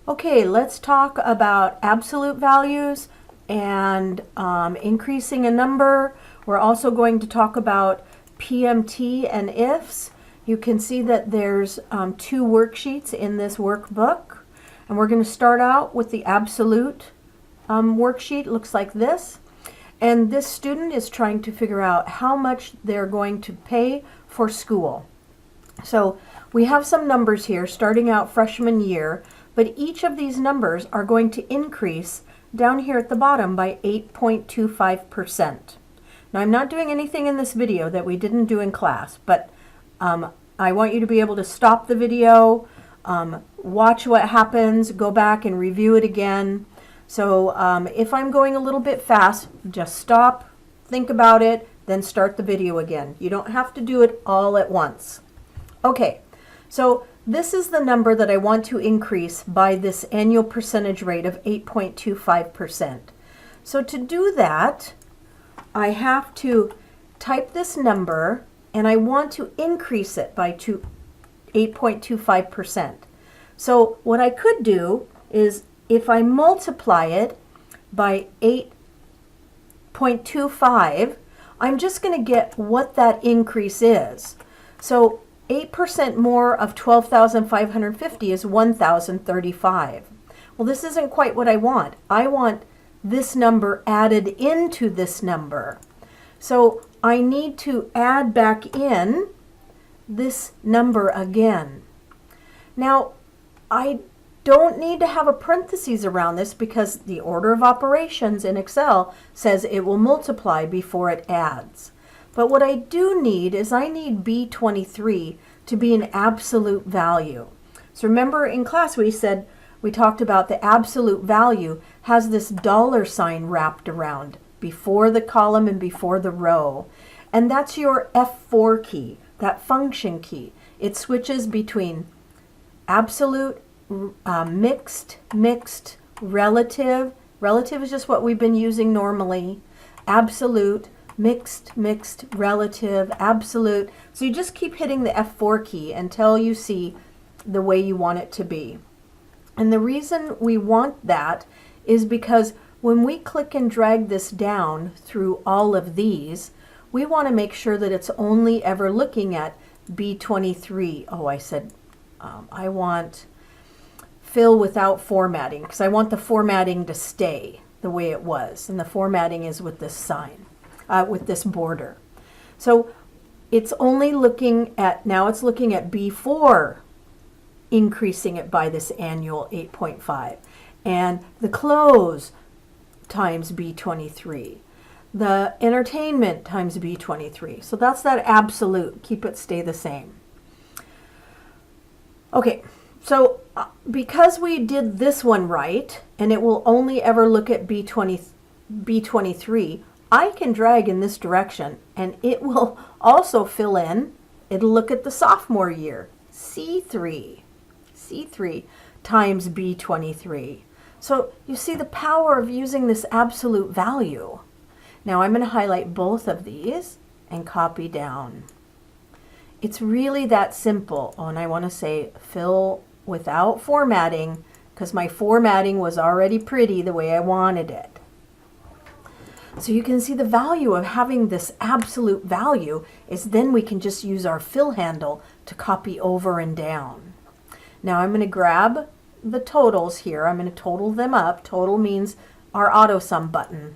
Okay, let's talk about absolute values and increasing a number. We're also going to talk about PMT and ifs. You can see that there's two worksheets in this workbook. And we're going to start out with the absolute worksheet. It looks like this. And this student is trying to figure out how much they're going to pay for school. So we have some numbers here starting out freshman year, but each of these numbers are going to increase down here at the bottom by 8.25%. Now I'm not doing anything in this video that we didn't do in class, but I want you to be able to stop the video, watch what happens, go back and review it again. So if I'm going a little bit fast, just stop, think about it, then start the video again. You don't have to do it all at once. Okay, so this is the number that I want to increase by this annual percentage rate of 8.25%. So to do that, I have to type this number and I want to increase it by 8.25%. So what I could do is if I multiply it by 8.25, I'm just going to get what that increase is. So 8% more of 12,550 is 1,035. Well, this isn't quite what I want. I want this number added into this number. So I need to add back in this number again. Now, I don't need to have a parentheses around this because the order of operations in Excel says it will multiply before it adds. But what I do need is I need B23 to be an absolute value. So remember in class we talked about the absolute value has this dollar sign wrapped around before the column and before the row. And that's your F4 key, that function key. It switches between absolute, mixed, relative. Relative is just what we've been using normally. Absolute, mixed, relative, absolute. So you just keep hitting the F4 key until you see the way you want it to be. And the reason we want that is because when we click and drag this down through all of these, we want to make sure that it's only ever looking at B23. Oh, I said I want fill without formatting because I want the formatting to stay the way it was. And the formatting is with this sign, with this border. So it's only looking at, now it's looking at B4, increasing it by this annual 8.5. And the close times B23. The entertainment times B23. So that's that absolute. Keep it stay the same. Okay, so because we did this one right, and it will only ever look at B23, I can drag in this direction, and it will also fill in, it'll look at the sophomore year, C3 times B23. So you see the power of using this absolute value. Now I'm going to highlight both of these and copy down. It's really that simple. Oh, and I want to say fill without formatting because my formatting was already pretty the way I wanted it. So you can see the value of having this absolute value is then we can just use our fill handle to copy over and down. Now I'm going to grab the totals here. I'm going to total them up. Total means our auto sum button.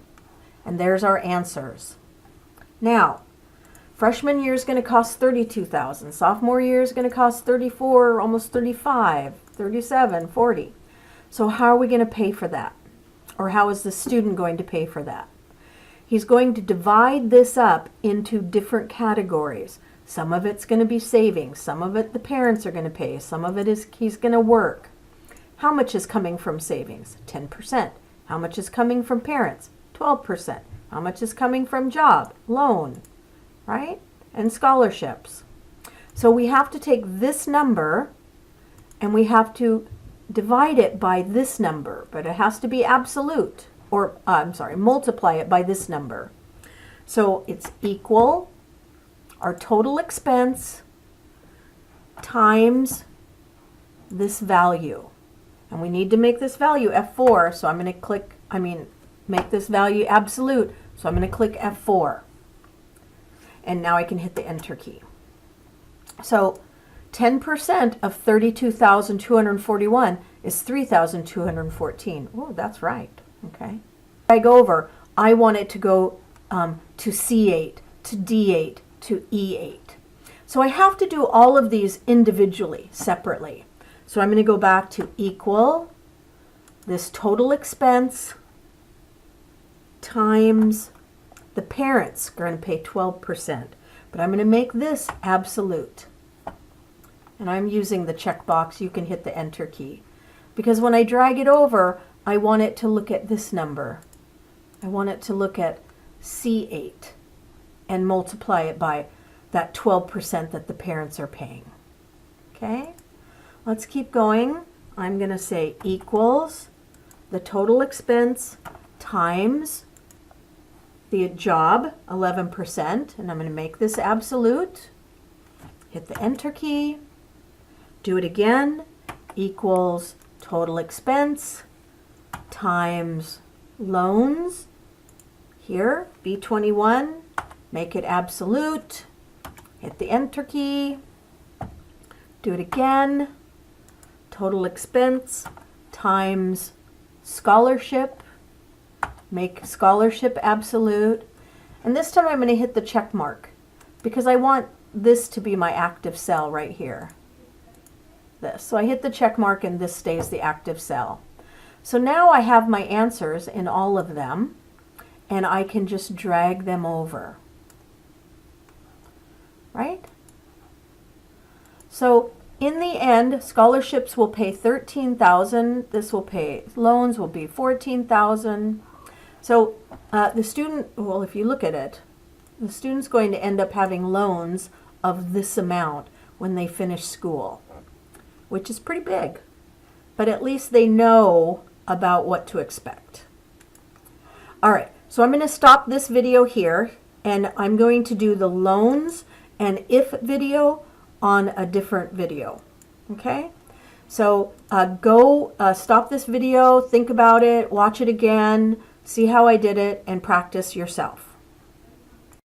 And there's our answers. Now, freshman year is going to cost $32,000. Sophomore year is going to cost $34,000, almost $35,000, $37,000, $40,000. So how are we going to pay for that? Or how is the student going to pay for that? He's going to divide this up into different categories. Some of it's going to be savings. Some of it the parents are going to pay. Some of it is he's going to work. How much is coming from savings? 10%. How much is coming from parents? 12%. How much is coming from job, loan, right? And scholarships. So we have to take this number and we have to divide it by this number, but it has to be absolute, or multiply it by this number. So it's equal our total expense times this value. And we need to make this value F4, so I'm going to make this value absolute, so I'm going to click F4. And now I can hit the Enter key. So 10% of 32,241 is 3,214. Oh, that's right. Okay. I go over, I want it to go to C8, to D8, to E8. So I have to do all of these individually, separately. So I'm going to go back to equal this total expense times the parents are going to pay 12%. But I'm going to make this absolute. And I'm using the checkbox. You can hit the Enter key. Because when I drag it over, I want it to look at this number. I want it to look at C8 and multiply it by that 12% that the parents are paying. Okay? Let's keep going. I'm going to say equals the total expense times the job, 11%, and I'm going to make this absolute. Hit the Enter key. Do it again. Equals total expense times loans. Here, B21. Make it absolute. Hit the Enter key. Do it again. Total expense times scholarship. Make scholarship absolute. And this time I'm going to hit the check mark because I want this to be my active cell right here. This. So I hit the check mark and this stays the active cell. So now I have my answers in all of them and I can just drag them over. Right? So in the end, scholarships will pay $13,000. This will pay, loans will be $14,000. So the student, well, if you look at it, the student's going to end up having loans of this amount when they finish school, which is pretty big. But at least they know about what to expect. All right, so I'm going to stop this video here, and I'm going to do the loans and if video on a different video. Okay? So go stop this video, think about it, watch it again, see how I did it, and practice yourself.